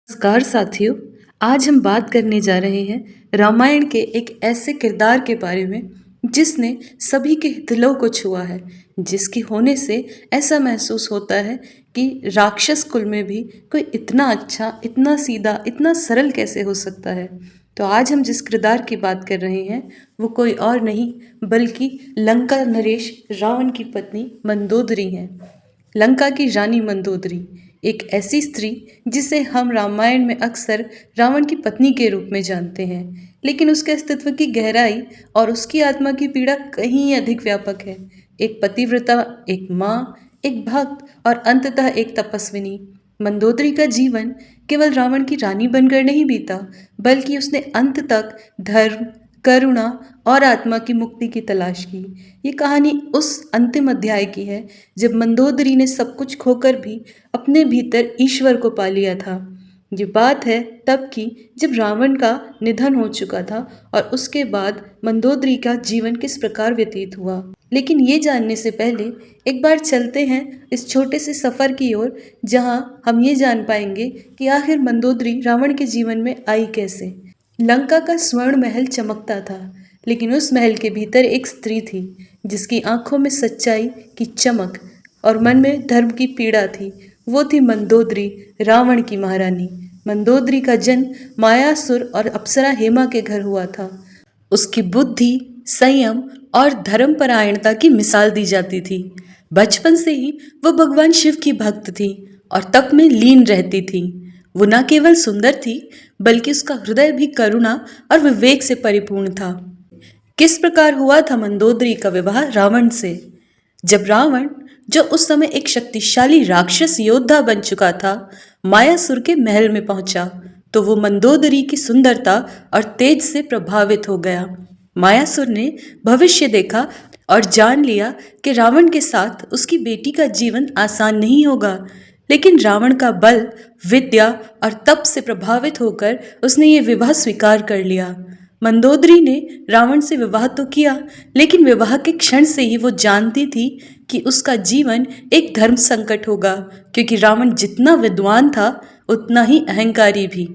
नमस्कार साथियों। आज हम बात करने जा रहे हैं रामायण के एक ऐसे किरदार के बारे में जिसने सभी के दिलों को छुआ है, जिसकी होने से ऐसा महसूस होता है कि राक्षस कुल में भी कोई इतना अच्छा, इतना सीधा, इतना सरल कैसे हो सकता है। तो आज हम जिस किरदार की बात कर रहे हैं वो कोई और नहीं बल्कि लंका नरेश रावण की पत्नी मंदोदरी हैं। लंका की रानी मंदोदरी एक ऐसी स्त्री जिसे हम रामायण में अक्सर रावण की पत्नी के रूप में जानते हैं, लेकिन उसके अस्तित्व की गहराई और उसकी आत्मा की पीड़ा कहीं अधिक व्यापक है। एक पतिव्रता, एक माँ, एक भक्त और अंततः एक तपस्विनी। मंदोदरी का जीवन केवल रावण की रानी बनकर नहीं बीता, बल्कि उसने अंत तक धर्म, करुणा और आत्मा की मुक्ति की तलाश की। ये कहानी उस अंतिम अध्याय की है जब मंदोदरी ने सब कुछ खोकर भी अपने भीतर ईश्वर को पा लिया था। ये बात है तब की जब रावण का निधन हो चुका था और उसके बाद मंदोदरी का जीवन किस प्रकार व्यतीत हुआ। लेकिन ये जानने से पहले एक बार चलते हैं इस छोटे से सफ़र की ओर, जहाँ हम ये जान पाएंगे कि आखिर मंदोदरी रावण के जीवन में आई कैसे। लंका का स्वर्ण महल चमकता था, लेकिन उस महल के भीतर एक स्त्री थी जिसकी आंखों में सच्चाई की चमक और मन में धर्म की पीड़ा थी। वो थी मंदोदरी, रावण की महारानी। मंदोदरी का जन्म मायासुर और अप्सरा हेमा के घर हुआ था। उसकी बुद्धि, संयम और धर्मपरायणता की मिसाल दी जाती थी। बचपन से ही वो भगवान शिव की भक्त थी और तप में लीन रहती थी। वो न केवल सुंदर थी, बल्कि उसका हृदय भी करुणा और विवेक से परिपूर्ण था। किस प्रकार हुआ था मंदोदरी का विवाह रावण से? जब रावण, जो उस समय एक शक्तिशाली राक्षस योद्धा बन चुका था, मायासुर के महल में पहुंचा, तो वो मंदोदरी की सुंदरता और तेज से प्रभावित हो गया। मायासुर ने भविष्य देखा और जान लिया कि रावण के साथ उसकी बेटी का जीवन आसान नहीं होगा। लेकिन रावण का बल, विद्या और तप से प्रभावित होकर उसने ये विवाह स्वीकार कर लिया। मंदोदरी ने रावण से विवाह तो किया, लेकिन विवाह के क्षण से ही वो जानती थी कि उसका जीवन एक धर्म संकट होगा, क्योंकि रावण जितना विद्वान था उतना ही अहंकारी भी।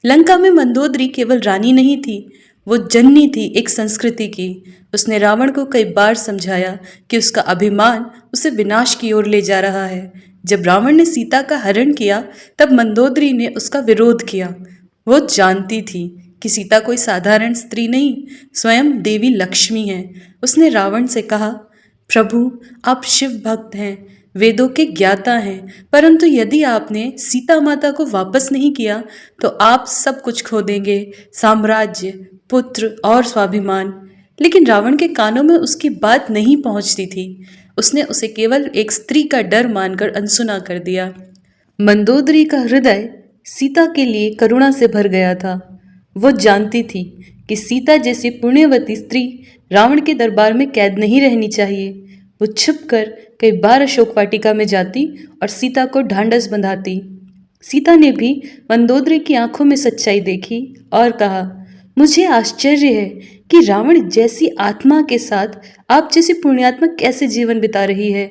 लंका में मंदोदरी केवल रानी नहीं थी, वो जननी थी एक संस्कृति की। उसने रावण को कई बार समझाया कि उसका अभिमान उसे विनाश की ओर ले जा रहा है। जब रावण ने सीता का हरण किया, तब मंदोदरी ने उसका विरोध किया। वो जानती थी कि सीता कोई साधारण स्त्री नहीं, स्वयं देवी लक्ष्मी है। उसने रावण से कहा, प्रभु, आप शिव भक्त हैं, वेदों के ज्ञाता हैं, परंतु यदि आपने सीता माता को वापस नहीं किया तो आप सब कुछ खो देंगे, साम्राज्य, पुत्र और स्वाभिमान। लेकिन रावण के कानों में उसकी बात नहीं पहुंचती थी। उसने उसे केवल एक स्त्री का डर मानकर अनसुना कर दिया। मंदोदरी का हृदय सीता के लिए करुणा से भर गया था। वो जानती थी कि सीता जैसी पुण्यवती स्त्री रावण के दरबार में कैद नहीं रहनी चाहिए। वो छुपकर कई बार अशोक वाटिका में जाती और सीता को ढांढस बंधाती। सीता ने भी मंदोदरी की आंखों में सच्चाई देखी और कहा, मुझे आश्चर्य है कि रावण जैसी आत्मा के साथ आप जैसी पुण्यात्मा कैसे जीवन बिता रही है।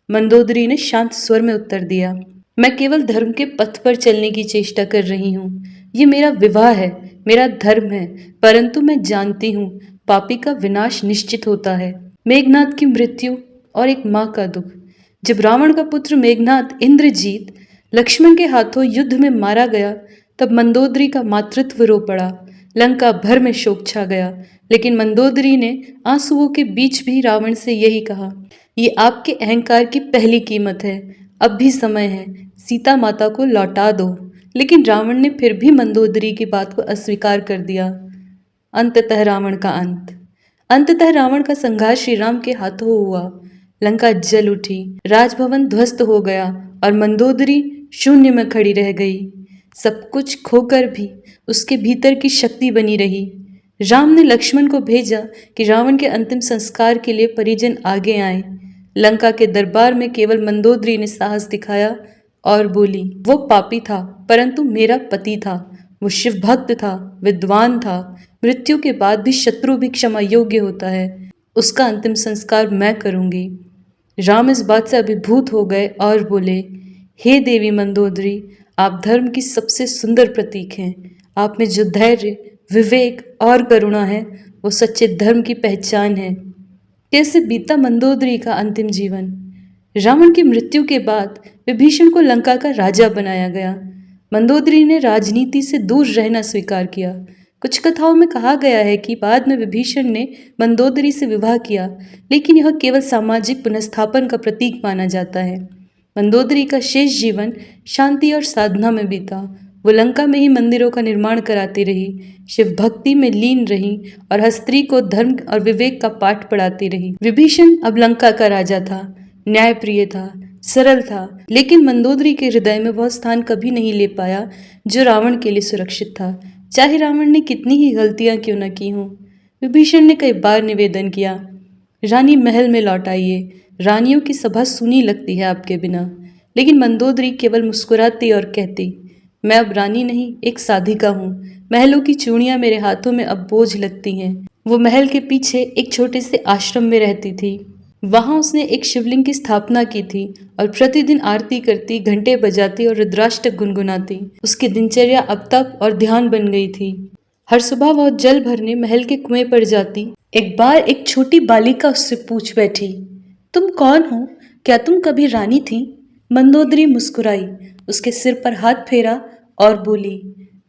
मंदोदरी ने शांत स्वर में उत्तर दिया, मैं केवल धर्म के पथ पर चलने की चेष्टा कर रही हूँ। ये मेरा विवाह है, मेरा धर्म है, परंतु मैं जानती हूँ पापी का विनाश निश्चित होता है। मेघनाद की मृत्यु और एक माँ का दुख। जब रावण का पुत्र मेघनाद इंद्रजीत लक्ष्मण के हाथों युद्ध में मारा गया, तब मंदोदरी का मातृत्व रो पड़ा। लंका भर में शोक छा गया, लेकिन मंदोदरी ने आंसुओं के बीच भी रावण से यही कहा, ये आपके अहंकार की पहली कीमत है, अब भी समय है, सीता माता को लौटा दो। लेकिन रावण ने फिर भी मंदोदरी की बात को अस्वीकार कर दिया। अंततः रावण का अंत। अंततः रावण का संघार श्री राम के हाथों हुआ। लंका जल उठी, राजभवन ध्वस्त हो गया और मंदोदरी शून्य में खड़ी रह गई। सब कुछ खोकर भी उसके भीतर की शक्ति बनी रही। राम ने लक्ष्मण को भेजा कि रावण के अंतिम संस्कार के लिए परिजन आगे आए। लंका के दरबार में केवल मंदोदरी ने साहस दिखाया और बोली, वो पापी था, परंतु मेरा पति था। वो शिव भक्त था, विद्वान था। मृत्यु के बाद भी शत्रु भी क्षमा योग्य होता है। उसका अंतिम संस्कार मैं करूंगी। राम इस बात से अभिभूत हो गए और बोले, हे देवी मंदोदरी, आप धर्म की सबसे सुंदर प्रतीक हैं। आप में जो धैर्य, विवेक और करुणा है, वो सच्चे धर्म की पहचान है। कैसे बीता मंदोदरी का अंतिम जीवन। रावण की मृत्यु के बाद विभीषण को लंका का राजा बनाया गया। मंदोदरी ने राजनीति से दूर रहना स्वीकार किया। कुछ कथाओं में कहा गया है कि बाद में विभीषण ने मंदोदरी से विवाह किया, लेकिन यह केवल सामाजिक पुनर्स्थापन का प्रतीक माना जाता है। मंदोदरी का शेष जीवन शांति और साधना में बीता। वो लंका में ही मंदिरों का निर्माण कराती रही, शिव भक्ति में लीन रही और हर स्त्री को धर्म और विवेक का पाठ पढ़ाती रही। विभीषण अब लंका का राजा था, न्यायप्रिय था, सरल था, लेकिन मंदोदरी के हृदय में वह स्थान कभी नहीं ले पाया जो रावण के लिए सुरक्षित था, चाहे रावण ने कितनी ही गलतियां क्यों न की हों। विभीषण ने कई बार निवेदन किया, रानी महल में लौट आइए, रानियों की सभा सूनी लगती है आपके बिना। लेकिन मंदोदरी केवल मुस्कुराती और कहती, मैं अब रानी नहीं, एक साधिका हूँ। महलों की चूड़ियां मेरे हाथों में अब बोझ लगती हैं। वो महल के पीछे एक छोटे से आश्रम में रहती थी। वहां उसने एक शिवलिंग की स्थापना की थी और प्रतिदिन आरती करती, घंटे बजाती और रुद्राष्टक गुनगुनाती। उसकी दिनचर्या अब तप और ध्यान बन गई थी। हर सुबह वह जल भरने महल के कुएं पर जाती। एक बार एक छोटी बालिका उससे पूछ बैठी, तुम कौन हो? क्या तुम कभी रानी थी? मंदोदरी मुस्कुराई, उसके सिर पर हाथ फेरा और बोली,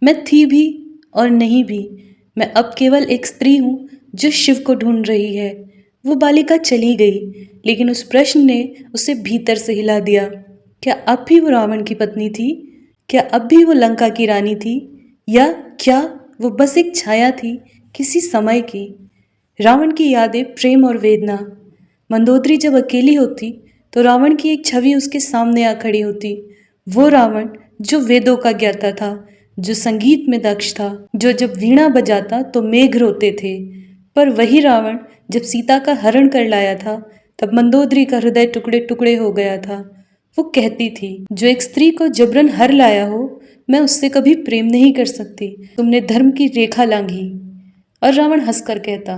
मैं थी भी और नहीं भी। मैं अब केवल एक स्त्री हूँ जो शिव को ढूंढ रही है। वो बालिका चली गई, लेकिन उस प्रश्न ने उसे भीतर से हिला दिया। क्या अब भी वो रावण की पत्नी थी? क्या अब भी वो लंका की रानी थी? या क्या वो बस एक छाया थी किसी समय की? रावण की यादें, प्रेम और वेदना। मंदोदरी जब अकेली होती तो रावण की एक छवि उसके सामने आ खड़ी होती। वो रावण जो वेदों का ज्ञाता था, जो संगीत में दक्ष था, जो जब वीणा बजाता तो मेघ रोते थे। पर वही रावण जब सीता का हरण कर लाया था, तब मंदोदरी का हृदय टुकड़े टुकड़े हो गया था। वो कहती थी, जो एक स्त्री को जबरन हर लाया हो, मैं उससे कभी प्रेम नहीं कर सकती। तुमने धर्म की रेखा लांघी। और रावण हंसकर कहता,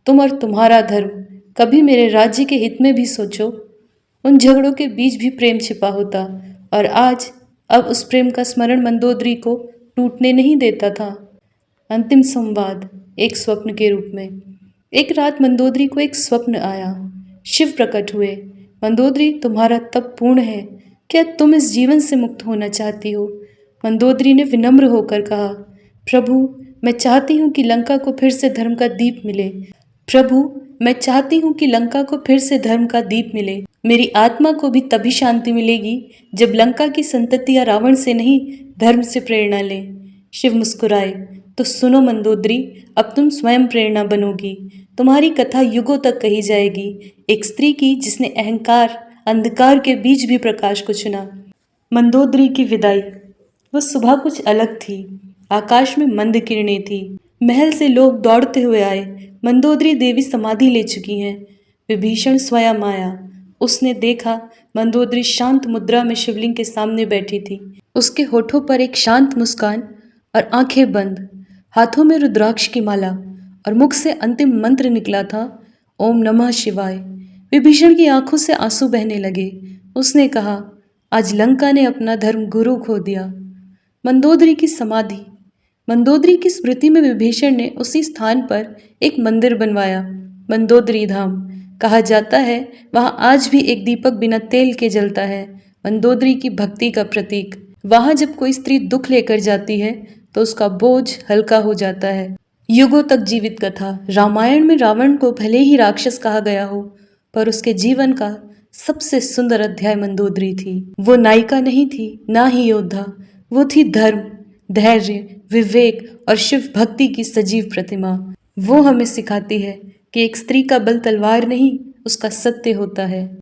तुम और तुम्हारा धर्म, कभी मेरे राज्य के हित में भी सोचो। उन झगड़ों के बीच भी प्रेम छिपा होता, और आज अब उस प्रेम का स्मरण मंदोदरी को टूटने नहीं देता था। अंतिम संवाद एक स्वप्न के रूप में। एक रात मंदोदरी को एक स्वप्न आया। शिव प्रकट हुए। मंदोदरी, तुम्हारा तप पूर्ण है। क्या तुम इस जीवन से मुक्त होना चाहती हो? मंदोदरी ने विनम्र होकर कहा, प्रभु, मैं चाहती हूँ कि लंका को फिर से धर्म का दीप मिले। प्रभु, मैं चाहती हूँ कि लंका को फिर से धर्म का दीप मिले। मेरी आत्मा को भी तभी शांति मिलेगी जब लंका की संततियां रावण से नहीं, धर्म से प्रेरणा लें। शिव मुस्कुराए, तो सुनो मंदोदरी, अब तुम स्वयं प्रेरणा बनोगी। तुम्हारी कथा युगों तक कही जाएगी, एक स्त्री की जिसने अहंकार, अंधकार के बीच भी प्रकाश को चुना। मंदोदरी की विदाई। वो सुबह कुछ अलग थी। आकाश में मंद किरणें थी। महल से लोग दौड़ते हुए आए। मंदोदरी देवी समाधि ले चुकी हैं। विभीषण स्वयं आया। उसने देखा मंदोदरी शांत मुद्रा में शिवलिंग के सामने बैठी थी। उसके होठों पर एक शांत मुस्कान और आंखें बंद, हाथों में रुद्राक्ष की माला, और मुख से अंतिम मंत्र निकला था, ओम नमः शिवाय। विभीषण की आंखों से आंसू बहने लगे। उसने कहा, आज लंका ने अपना धर्म गुरु खो दिया। मंदोदरी की समाधि। मंदोदरी की स्मृति में विभीषण ने उसी स्थान पर एक मंदिर बनवाया, मंदोदरी धाम। कहा जाता है वहां आज भी एक दीपक बिना तेल के जलता है, मंदोदरी की भक्ति का प्रतीक। वहां जब कोई स्त्री दुख लेकर जाती है तो उसका बोझ हल्का हो जाता है। युगों तक जीवित कथा। रामायण में रावण को भले ही राक्षस कहा गया हो, पर उसके जीवन का सबसे सुंदर अध्याय मंदोदरी थी। वो नायिका नहीं थी, ना ही योद्धा। वो थी धर्म, धैर्य, विवेक और शिव भक्ति की सजीव प्रतिमा। वो हमें सिखाती है कि एक स्त्री का बल तलवार नहीं, उसका सत्य होता है।